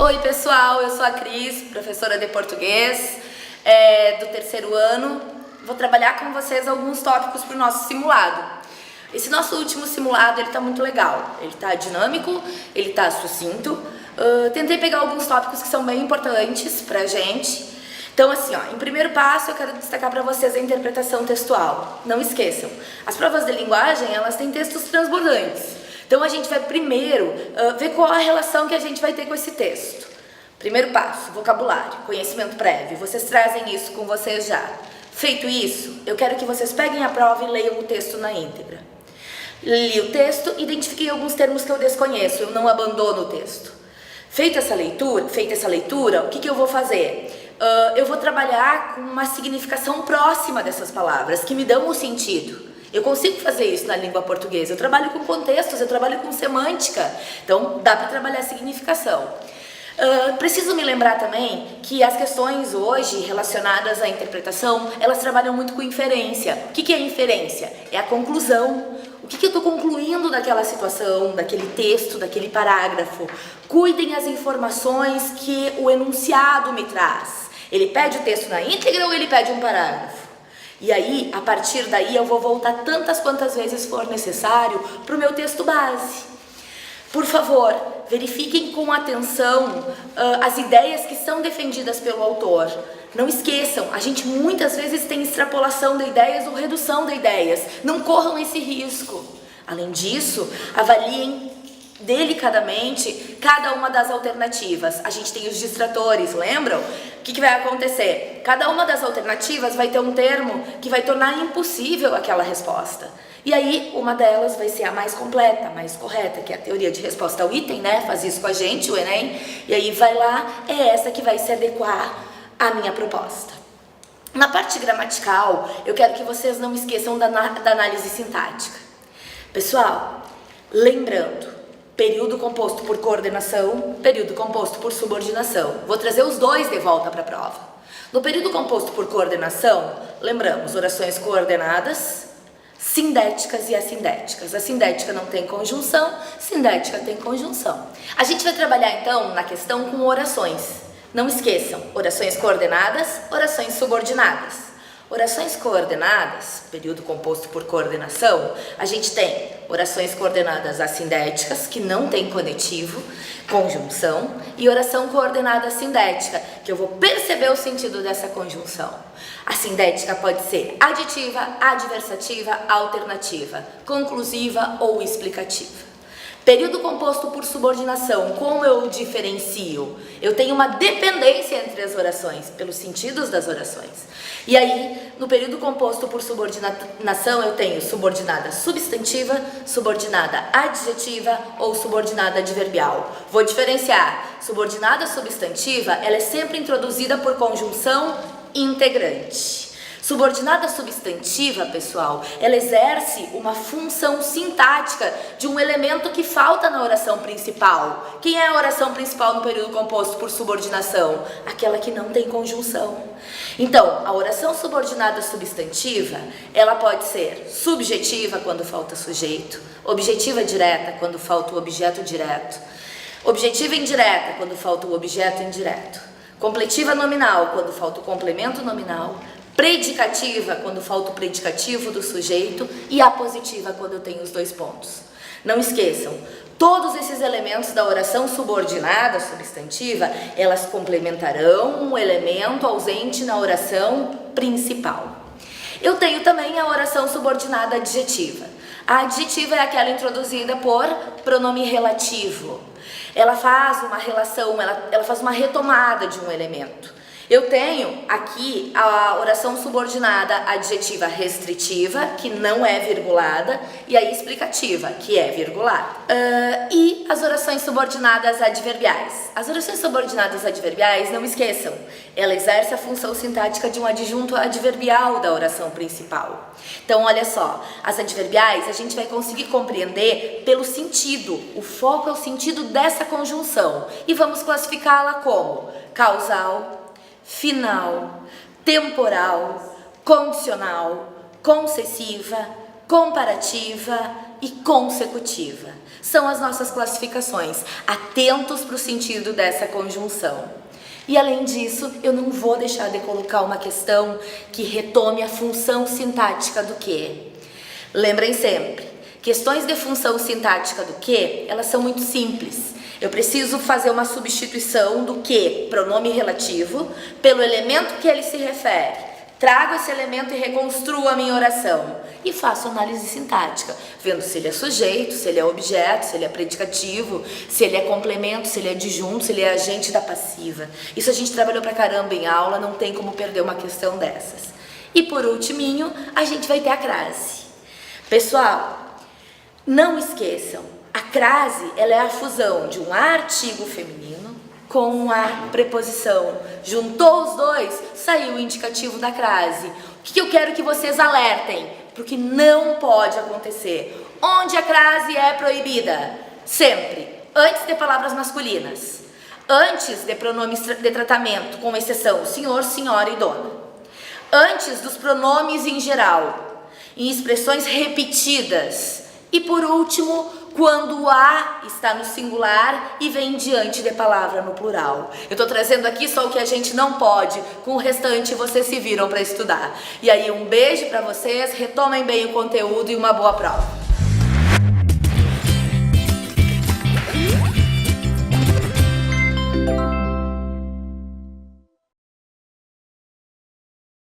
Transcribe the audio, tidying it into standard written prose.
Oi pessoal, eu sou a Cris, professora de português do terceiro ano. Vou trabalhar com vocês alguns tópicos para o nosso simulado. Esse nosso último simulado ele tá muito legal, ele tá dinâmico, ele tá sucinto. Tentei pegar alguns tópicos que são bem importantes pra gente. Então assim, em primeiro passo eu quero destacar para vocês a interpretação textual. Não esqueçam, as provas de linguagem elas têm textos transbordantes. Então a gente vai primeiro ver qual a relação que a gente vai ter com esse texto. Primeiro passo, vocabulário, conhecimento prévio. Vocês trazem isso com vocês já. Feito isso, eu quero que vocês peguem a prova e leiam o texto na íntegra. Li o texto, identifiquei alguns termos que eu desconheço, eu não abandono o texto. Feita essa leitura, o que eu vou fazer? Eu vou trabalhar com uma significação próxima dessas palavras, que me dão o sentido. Eu consigo fazer isso na língua portuguesa, eu trabalho com contextos, eu trabalho com semântica, então dá para trabalhar significação. Preciso me lembrar também que as questões hoje relacionadas à interpretação, elas trabalham muito com inferência. O que é inferência? É a conclusão. O que eu estou concluindo daquela situação, daquele texto, daquele parágrafo? Cuidem as informações que o enunciado me traz. Ele pede o texto na íntegra ou ele pede um parágrafo? E aí, a partir daí, eu vou voltar tantas quantas vezes for necessário para o meu texto base. Por favor, verifiquem com atenção as ideias que são defendidas pelo autor. Não esqueçam, a gente muitas vezes tem extrapolação de ideias ou redução de ideias. Não corram esse risco. Além disso, avaliem delicadamente cada uma das alternativas. A gente tem os distratores, lembram? O que vai acontecer? Cada uma das alternativas vai ter um termo que vai tornar impossível aquela resposta. E aí, uma delas vai ser a mais completa, mais correta, que é a teoria de resposta ao item, né? Faz isso com a gente, o Enem. E aí vai lá, é essa que vai se adequar à minha proposta. Na parte gramatical, eu quero que vocês não esqueçam da análise sintática. Pessoal, lembrando, período composto por coordenação, período composto por subordinação. Vou trazer os dois de volta para a prova. No período composto por coordenação, lembramos orações coordenadas, sindéticas e assindéticas. A sindética não tem conjunção, sindética tem conjunção. A gente vai trabalhar então na questão com orações. Não esqueçam, orações coordenadas, orações subordinadas. Orações coordenadas, período composto por coordenação, a gente tem orações coordenadas assindéticas, que não tem conectivo, conjunção, e oração coordenada sindética, que eu vou perceber o sentido dessa conjunção. A sindética pode ser aditiva, adversativa, alternativa, conclusiva ou explicativa. Período composto por subordinação, como eu diferencio? Eu tenho uma dependência entre as orações, pelos sentidos das orações. E aí, no período composto por subordinação, eu tenho subordinada substantiva, subordinada adjetiva ou subordinada adverbial. Vou diferenciar. Subordinada substantiva, ela é sempre introduzida por conjunção integrante. Subordinada substantiva, pessoal, ela exerce uma função sintática de um elemento que falta na oração principal. Quem é a oração principal no período composto por subordinação? Aquela que não tem conjunção. Então, a oração subordinada substantiva, ela pode ser subjetiva quando falta sujeito, objetiva direta quando falta o objeto direto, objetiva indireta quando falta o objeto indireto, completiva nominal quando falta o complemento nominal, predicativa quando falta o predicativo do sujeito e apositiva quando eu tenho os dois pontos. Não esqueçam, todos esses elementos da oração subordinada substantiva, elas complementarão um elemento ausente na oração principal. Eu tenho também a oração subordinada adjetiva. A adjetiva é aquela introduzida por pronome relativo. Ela faz uma relação, ela faz uma retomada de um elemento. Eu tenho aqui a oração subordinada adjetiva restritiva, que não é virgulada, e a explicativa, que é virgulada. E as orações subordinadas adverbiais. As orações subordinadas adverbiais, não esqueçam, ela exerce a função sintática de um adjunto adverbial da oração principal. Então, olha só, as adverbiais a gente vai conseguir compreender pelo sentido. O foco é o sentido dessa conjunção. E vamos classificá-la como causal, final, temporal, condicional, concessiva, comparativa e consecutiva. São as nossas classificações. Atentos para o sentido dessa conjunção. E além disso, eu não vou deixar de colocar uma questão que retome a função sintática do que. Lembrem sempre, questões de função sintática do que, elas são muito simples. Eu preciso fazer uma substituição do que, pronome relativo, pelo elemento que ele se refere. Trago esse elemento e reconstruo a minha oração. E faço análise sintática, vendo se ele é sujeito, se ele é objeto, se ele é predicativo, se ele é complemento, se ele é adjunto, se ele é agente da passiva. Isso a gente trabalhou pra caramba em aula, não tem como perder uma questão dessas. E por ultiminho, a gente vai ter a crase. Pessoal, não esqueçam, a crase ela é a fusão de um artigo feminino com a preposição. Juntou os dois, saiu o indicativo da crase. O que eu quero que vocês alertem? Porque não pode acontecer. Onde a crase é proibida? Sempre. Antes de palavras masculinas. Antes de pronomes de tratamento, com exceção senhor, senhora e dona. Antes dos pronomes em geral. Em expressões repetidas. E por último, quando o a está no singular e vem diante de palavra no plural. Eu estou trazendo aqui só o que a gente não pode, com o restante vocês se viram para estudar. E aí um beijo para vocês, retomem bem o conteúdo e uma boa prova.